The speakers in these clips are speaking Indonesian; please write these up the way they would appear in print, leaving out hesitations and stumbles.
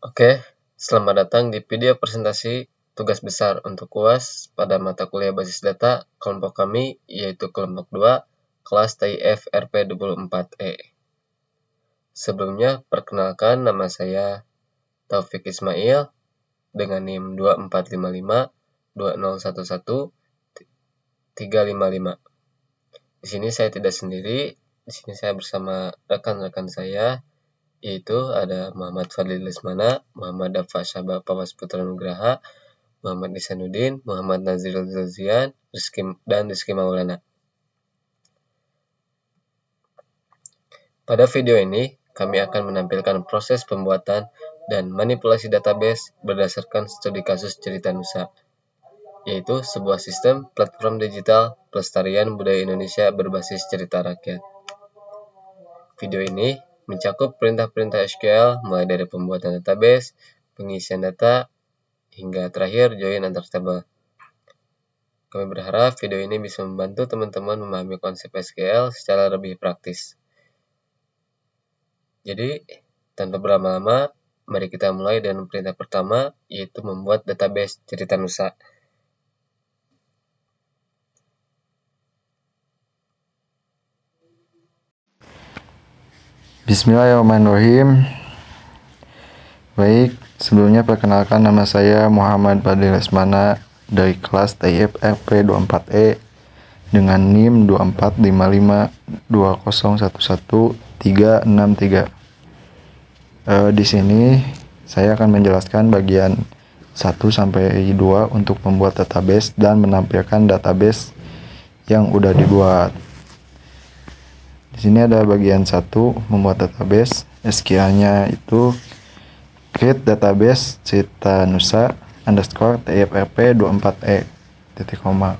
Oke, selamat datang di video presentasi tugas besar untuk UAS pada mata kuliah basis data kelompok kami, yaitu kelompok 2, kelas TIF RP24E. Sebelumnya, perkenalkan nama saya Taufik Ismail dengan NIM 2455-2011-355. Di sini saya tidak sendiri, di sini saya bersama rekan-rekan saya, yaitu ada Muhammad Fadlil Lesmana, Muhammad Dafa Syabab Pawas Putra Nugraha, Muhammad Isanuddin, Muhammad Nazirul Zulzian, dan Rizky Maulana. Pada video ini, kami akan menampilkan proses pembuatan dan manipulasi database berdasarkan studi kasus Cerita Nusa, yaitu sebuah sistem platform digital pelestarian budaya Indonesia berbasis cerita rakyat. Video ini mencakup perintah-perintah SQL mulai dari pembuatan database, pengisian data, hingga terakhir join antar tabel. Kami berharap video ini bisa membantu teman-teman memahami konsep SQL secara lebih praktis. Jadi, tanpa berlama-lama, mari kita mulai dengan perintah pertama, yaitu membuat database Cerita Nusa. Bismillahirrahmanirrahim. Baik, sebelumnya perkenalkan nama saya Muhammad Fadlil Lesmana dari kelas TIF RP24E dengan NIM 245520111363. Di sini saya akan menjelaskan bagian 1 sampai 2 untuk membuat database dan menampilkan database yang udah dibuat. Di sini ada bagian 1 membuat database. SQL-nya itu create database Cerita Nusa _TIFRP 24E titik koma.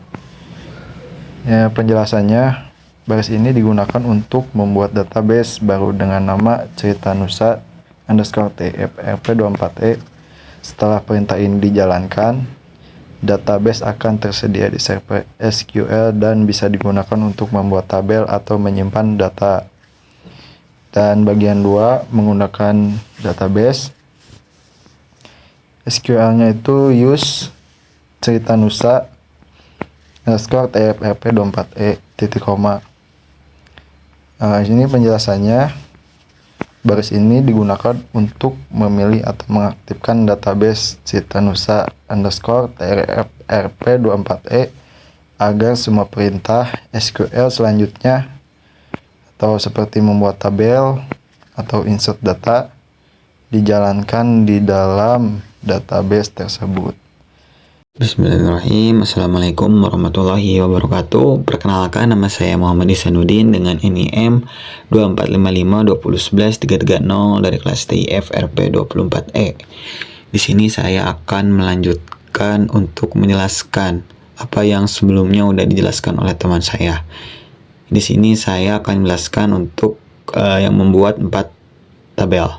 Ya, penjelasannya, baris ini digunakan untuk membuat database baru dengan nama Cerita Nusa _TIFRP 24E. Setelah perintah ini dijalankan, database akan tersedia di server SQL dan bisa digunakan untuk membuat tabel atau menyimpan data. Dan bagian 2 menggunakan database. SQL-nya itu use Cerita Nusa _TIFRP 24E titik koma. Ini penjelasannya. Baris ini digunakan untuk memilih atau mengaktifkan database Cerita Nusa _TIFRP 24E agar semua perintah SQL selanjutnya atau seperti membuat tabel atau insert data dijalankan di dalam database tersebut. Bismillahirrahmanirrahim. Assalamualaikum warahmatullahi wabarakatuh. Perkenalkan, nama saya Muhammad Isanuddin dengan NIM 2455-2011-330 dari kelas TIF RP24E. Di sini saya akan melanjutkan untuk menjelaskan apa yang sebelumnya sudah dijelaskan oleh teman saya. Di sini saya akan menjelaskan untuk yang membuat 4 tabel.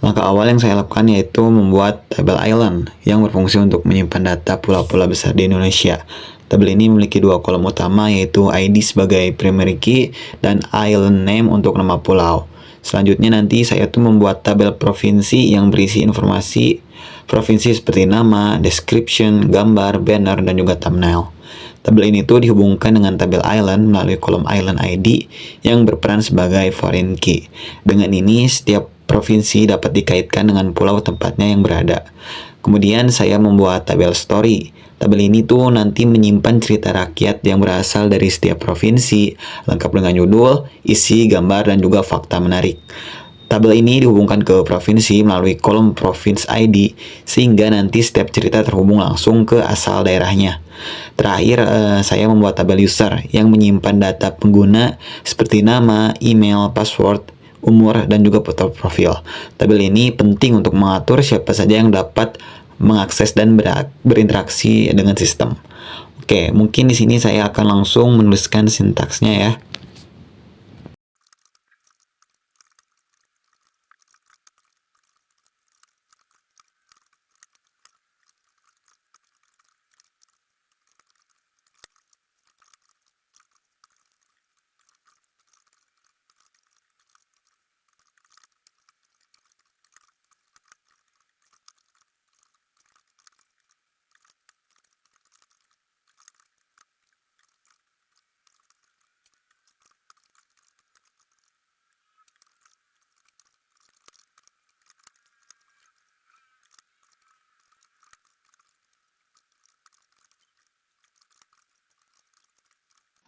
Langkah awal yang saya lakukan yaitu membuat tabel island yang berfungsi untuk menyimpan data pulau-pulau besar di Indonesia. Tabel ini memiliki 2 kolom utama, yaitu ID sebagai primary key dan island name untuk nama pulau. Selanjutnya nanti saya tuh membuat tabel provinsi yang berisi informasi provinsi seperti nama, description, gambar, banner, dan juga thumbnail. Tabel ini tuh dihubungkan dengan tabel island melalui kolom island ID yang berperan sebagai foreign key. Dengan ini, setiap provinsi dapat dikaitkan dengan pulau tempatnya yang berada. Kemudian saya membuat tabel story. Tabel ini tuh nanti menyimpan cerita rakyat yang berasal dari setiap provinsi, lengkap dengan judul, isi, gambar, dan juga fakta menarik. Tabel ini dihubungkan ke provinsi melalui kolom province ID, sehingga nanti setiap cerita terhubung langsung ke asal daerahnya. Terakhir, saya membuat tabel user yang menyimpan data pengguna seperti nama, email, password, umur, dan juga foto profil. Tabel ini penting untuk mengatur siapa saja yang dapat mengakses dan berinteraksi dengan sistem. Oke, mungkin di sini saya akan langsung menuliskan sintaksnya ya.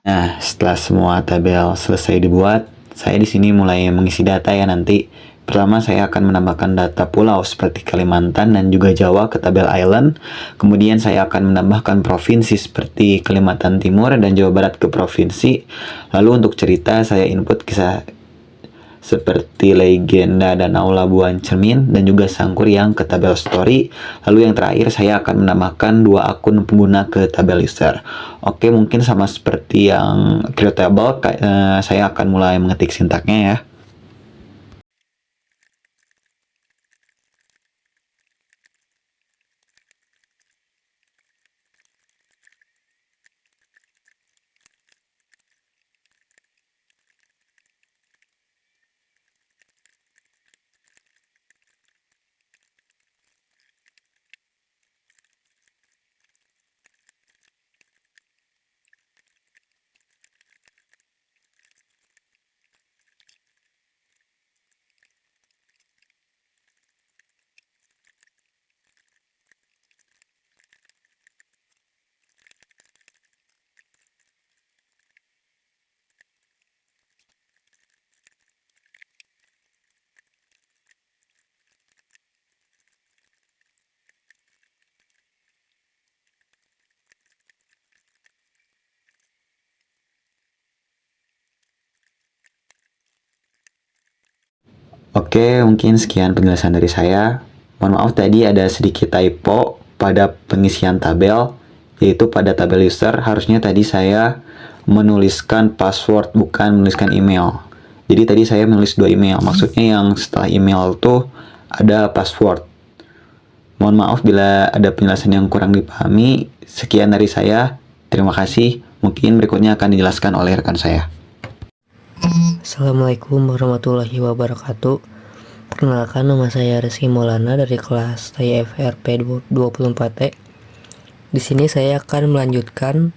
Nah, setelah semua tabel selesai dibuat, saya di sini mulai mengisi data ya nanti. Pertama saya akan menambahkan data pulau seperti Kalimantan dan juga Jawa ke tabel island. Kemudian saya akan menambahkan provinsi seperti Kalimantan Timur dan Jawa Barat ke provinsi. Lalu untuk cerita saya input kisah seperti legenda Danau Labuan Cermin dan juga Sangkuriang ke tabel story. Lalu yang terakhir saya akan menambahkan 2 akun pengguna ke tabel user. Oke, mungkin sama seperti yang create table, saya akan mulai mengetik sintaknya ya. Oke, mungkin sekian penjelasan dari saya. Mohon maaf tadi ada sedikit typo pada pengisian tabel, yaitu pada tabel user harusnya tadi saya menuliskan password bukan menuliskan email. Jadi tadi saya menulis 2 email, maksudnya yang setelah email tuh ada password. Mohon maaf bila ada penjelasan yang kurang dipahami. Sekian dari saya, terima kasih. Mungkin berikutnya akan dijelaskan oleh rekan saya. Assalamualaikum warahmatullahi wabarakatuh. Perkenalkan, nama saya Rizky Maulana dari kelas TIFRP 24E. Di sini saya akan melanjutkan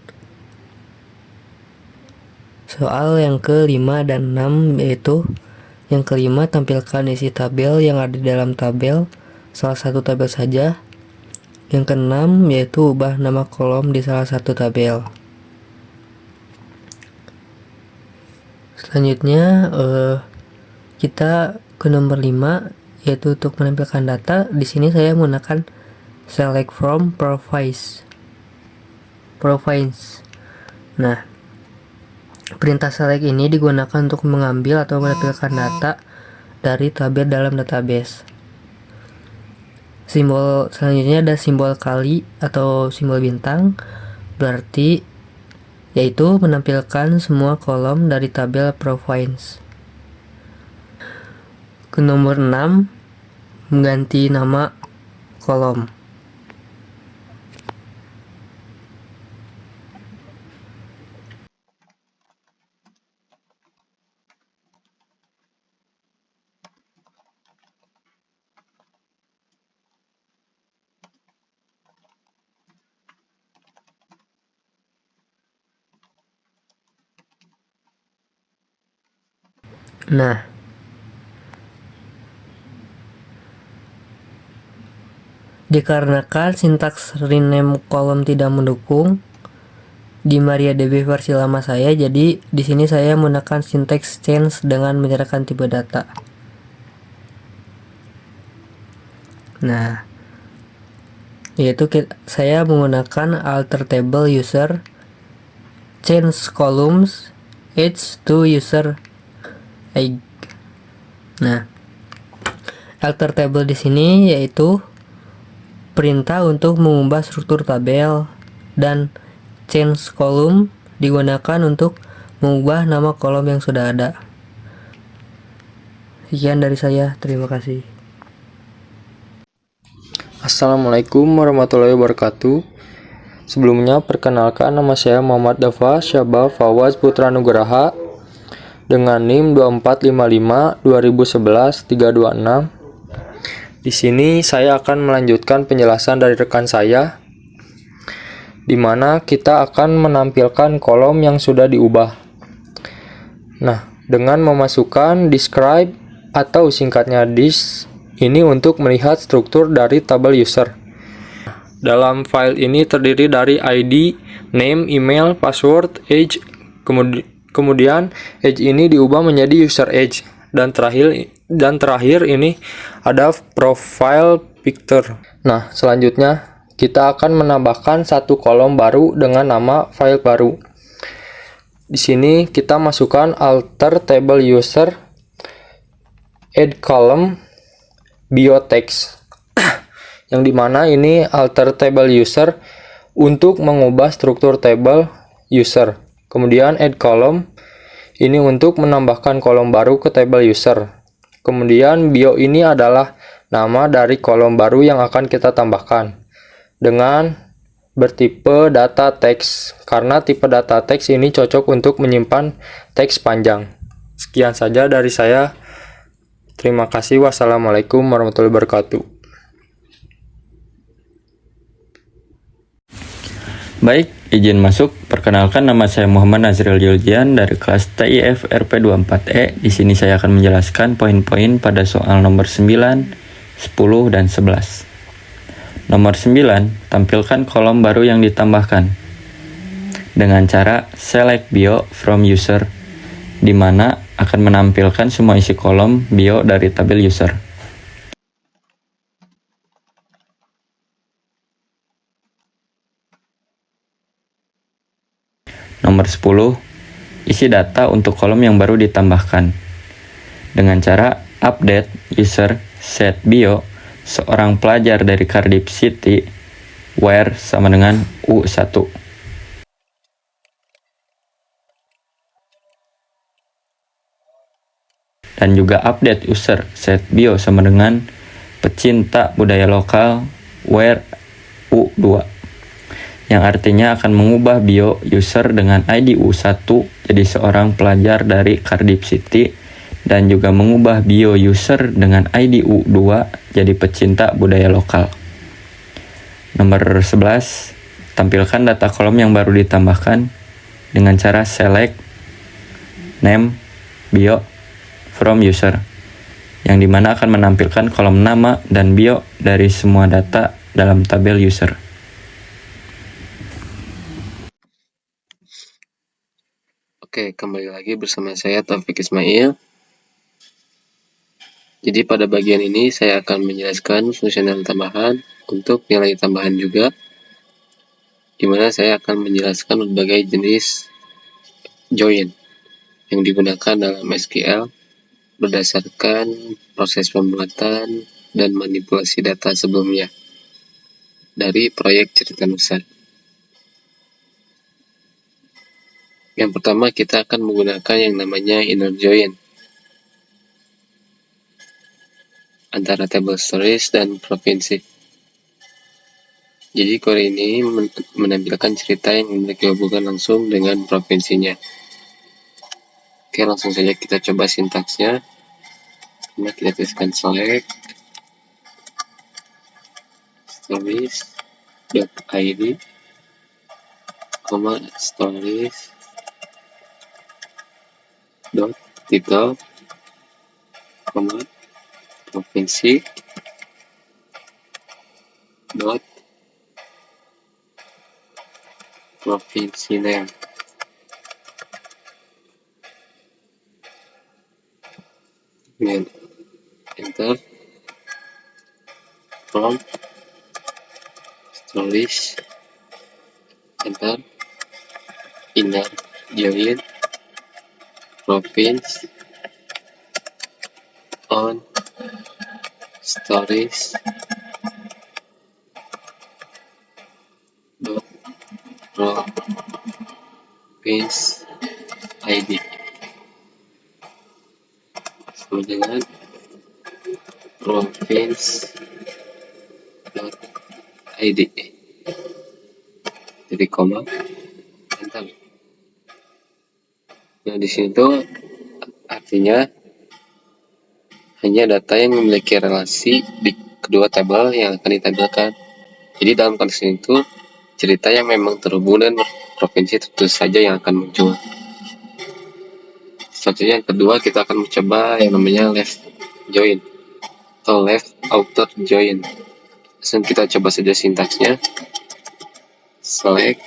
soal yang ke-5 dan 6, yaitu yang ke-5 tampilkan isi tabel yang ada di dalam tabel, salah satu tabel saja. Yang ke-6 yaitu ubah nama kolom di salah satu tabel. Selanjutnya kita ke nomor 5, yaitu untuk menampilkan data. Di sini saya menggunakan select from province. Nah, perintah select ini digunakan untuk mengambil atau menampilkan data dari tabel dalam database. Simbol selanjutnya ada simbol kali atau simbol bintang, berarti yaitu menampilkan semua kolom dari tabel province. Ke nomor 6, mengganti nama kolom. Nah, dikarenakan sintaks rename kolom tidak mendukung di MariaDB versi lama saya, jadi di sini saya menggunakan syntax change dengan menyerahkan tipe data. Nah, yaitu saya menggunakan alter table user change columns age to user age. Nah, alter table di sini yaitu perintah untuk mengubah struktur tabel, dan change column digunakan untuk mengubah nama kolom yang sudah ada. Sekian dari saya, terima kasih. Assalamualaikum warahmatullahi wabarakatuh. Sebelumnya perkenalkan, nama saya Muhammad Dafa Syabah Fawaz Putra Nugraha dengan NIM 2455 2011 326. Di sini saya akan melanjutkan penjelasan dari rekan saya, di mana kita akan menampilkan kolom yang sudah diubah. Nah, dengan memasukkan describe atau singkatnya dis ini untuk melihat struktur dari tabel user. Dalam file ini terdiri dari ID, name, email, password, age, Kemudian edge ini diubah menjadi user edge, dan terakhir ini ada profile picture. Nah, selanjutnya kita akan menambahkan satu kolom baru dengan nama file baru. Di sini kita masukkan alter table user, add column, bio text. Yang dimana ini alter table user untuk mengubah struktur table user. Kemudian add column ini untuk menambahkan kolom baru ke table user. Kemudian bio ini adalah nama dari kolom baru yang akan kita tambahkan dengan bertipe data text, karena tipe data text ini cocok untuk menyimpan teks panjang. Sekian saja dari saya. Terima kasih. Wassalamualaikum warahmatullahi wabarakatuh. Baik, izin masuk. Perkenalkan, nama saya Muhammad Nazril Juljian dari kelas TIF RP24E. Di sini saya akan menjelaskan poin-poin pada soal nomor 9, 10, dan 11. Nomor 9, tampilkan kolom baru yang ditambahkan dengan cara select bio from user, di mana akan menampilkan semua isi kolom bio dari tabel user. Nomor 10, isi data untuk kolom yang baru ditambahkan dengan cara update user set bio seorang pelajar dari Cardiff City where sama dengan U1. Dan juga update user set bio sama dengan pecinta budaya lokal where U2. Yang artinya akan mengubah bio user dengan ID U1 jadi seorang pelajar dari Cardiff City, dan juga mengubah bio user dengan ID U2 jadi pecinta budaya lokal. Nomor 11, tampilkan data kolom yang baru ditambahkan dengan cara select name bio from user, yang dimana akan menampilkan kolom nama dan bio dari semua data dalam tabel user. Oke, kembali lagi bersama saya Taufik Ismail. Jadi pada bagian ini saya akan menjelaskan fungsional tambahan untuk nilai tambahan juga, di mana saya akan menjelaskan berbagai jenis join yang digunakan dalam SQL berdasarkan proses pembuatan dan manipulasi data sebelumnya dari proyek Cerita Nusa. Yang pertama, kita akan menggunakan yang namanya inner join antara table stories dan provinsi. Jadi query ini menampilkan cerita yang memiliki hubungan langsung dengan provinsinya. Oke, langsung saja kita coba sintaksnya. Ini kita tuliskan select stories.id, stories title, provinsi provinsi name. Kemudian enter from stories, enter inner join province on stories province ID sama dengan province.id, jadi koma, enter. Nah, di sini tuh artinya hanya data yang memiliki relasi di kedua tabel yang akan ditampilkan. Jadi dalam konteks ini tuh cerita yang memang terhubung dengan provinsi tentu saja yang akan muncul. Selanjutnya yang kedua, kita akan mencoba yang namanya left join atau left outer join. Langsung kita coba saja sintaksnya. Select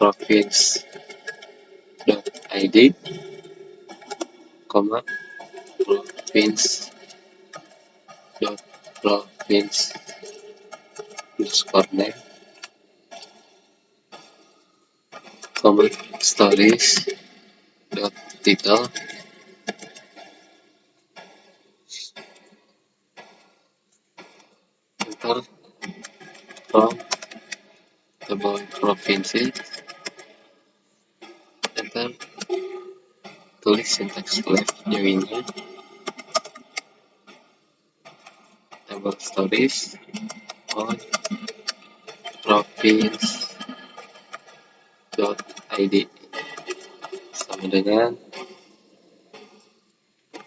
province.id, province.province_name, stories.title, enter from table provinsi, enter tulis syntax left joinnya, table stories on province.id sama dengan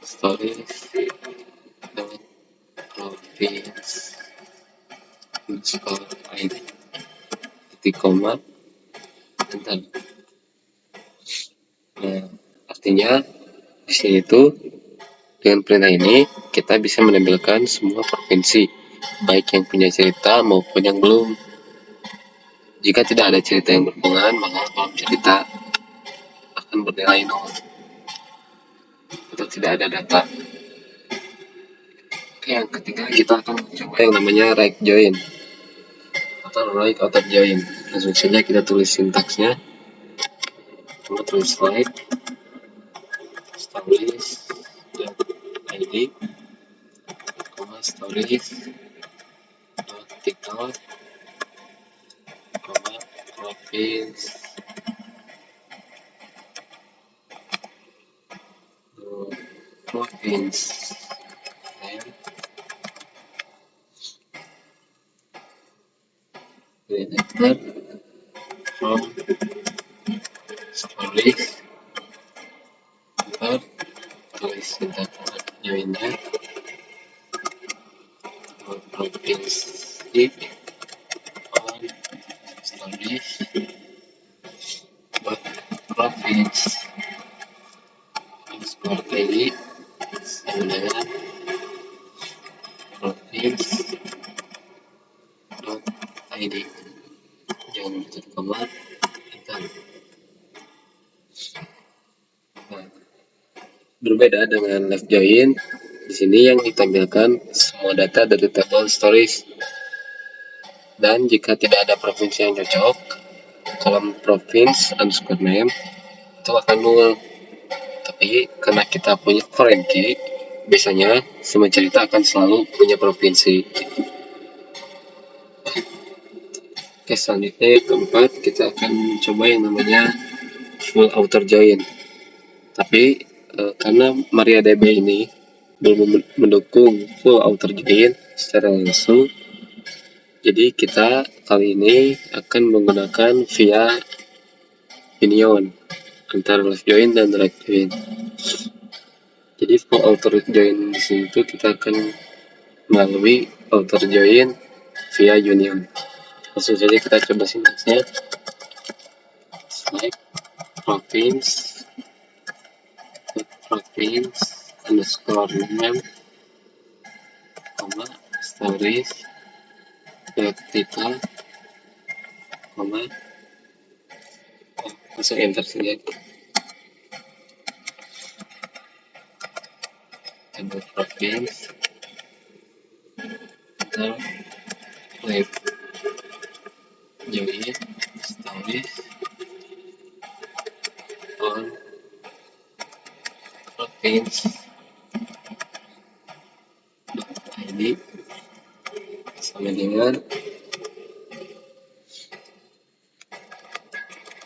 stories.province_id, titik koma, enter. Nah, artinya di sini tuh dengan perintah ini kita bisa menampilkan semua provinsi, baik yang punya cerita maupun yang belum. Jika tidak ada cerita yang berhubungan, maka kolom cerita akan bernilai 0 atau tidak ada data. Oke, yang ketiga kita akan mencoba yang namanya right join atau right outer join. Langsung saja kita tulis sintaksnya. Kita tulis right stories.id, stories.title, province name, enter from stories, enter tulis sintak joinnya, province on stories buat province _id sama dengan province.id, jangan lupa koma, enter. Nah, berbeda dengan left join, di sini yang ditampilkan semua data dari table stories, dan jika tidak ada provinsi yang cocok, kolom province_name itu akan nol. Tapi karena kita punya foreign key, biasanya semua cerita akan selalu punya provinsi. Oke, selanjutnya yang keempat kita akan coba yang namanya full outer join. Tapi karena MariaDB ini belum mendukung full outer join secara langsung, jadi kita kali ini akan menggunakan via union antara left join dan right join. Jadi full outer join di sini tuh kita akan melalui outer join via union. Langsung saja kita coba sintaksnya. Select province_name, stories title, masuk enter saja. Table province, enter left join stories on province.id sama dengan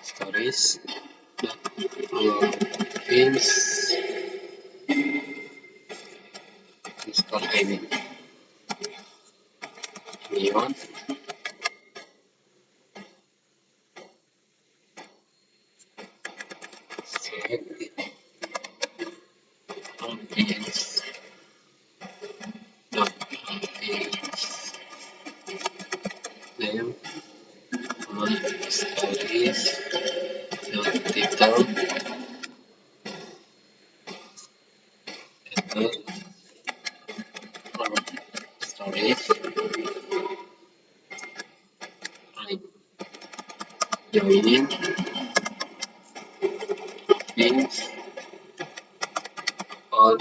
stories.province_id union select province.province name, stories.title, enter from stories right join things on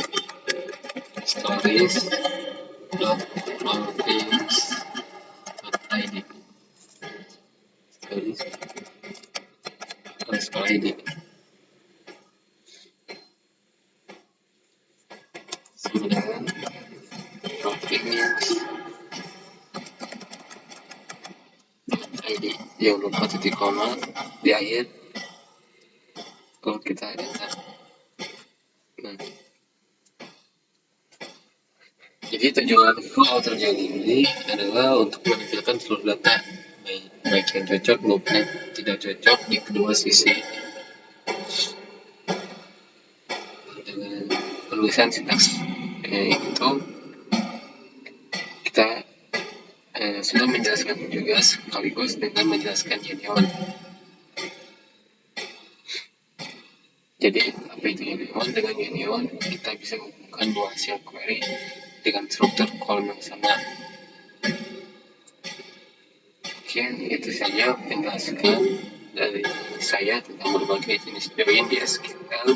stories.allthings.id stories.id. Kemudian tropicnews.id, jangan lupa titik koma di akhir kalau kita enter. Nah, jadi tujuan outer join ini adalah untuk menampilkan seluruh data, baik yang cocok maupun tidak cocok di kedua sisi, dengan penulisan sintaks itu kita sudah menjelaskan juga sekaligus dengan menjelaskan union. Jadi apa itu union? Dengan union kita bisa menghubungkan dua hasil query dengan struktur kolom yang sama. Oke, itu saja penjelasan dari saya tentang berbagai jenis join di SQL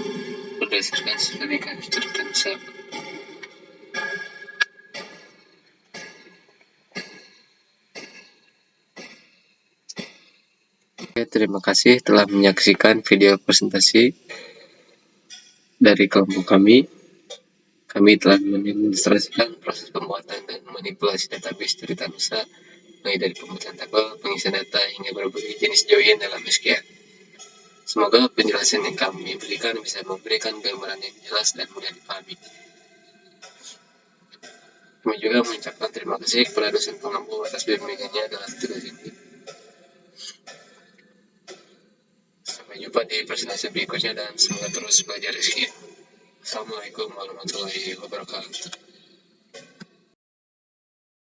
berdasarkan studi kasus cerita nusa. Oke, terima kasih telah menyaksikan video presentasi dari kelompok kami. Kami telah mendemonstrasikan proses pembuatan dan manipulasi database cerita nusa, mulai dari pembuatan tabel, pengisian data, hingga berbagai jenis join dalam SQL. Semoga penjelasan yang kami berikan bisa memberikan gambaran yang jelas dan mudah dipahami. Kami juga mengucapkan terima kasih kepada dosen pengampu atas bimbingannya dalam tugas ini. Sampai jumpa di presentasi berikutnya dan semoga terus belajar SQL. Assalamualaikum warahmatullahi wabarakatuh.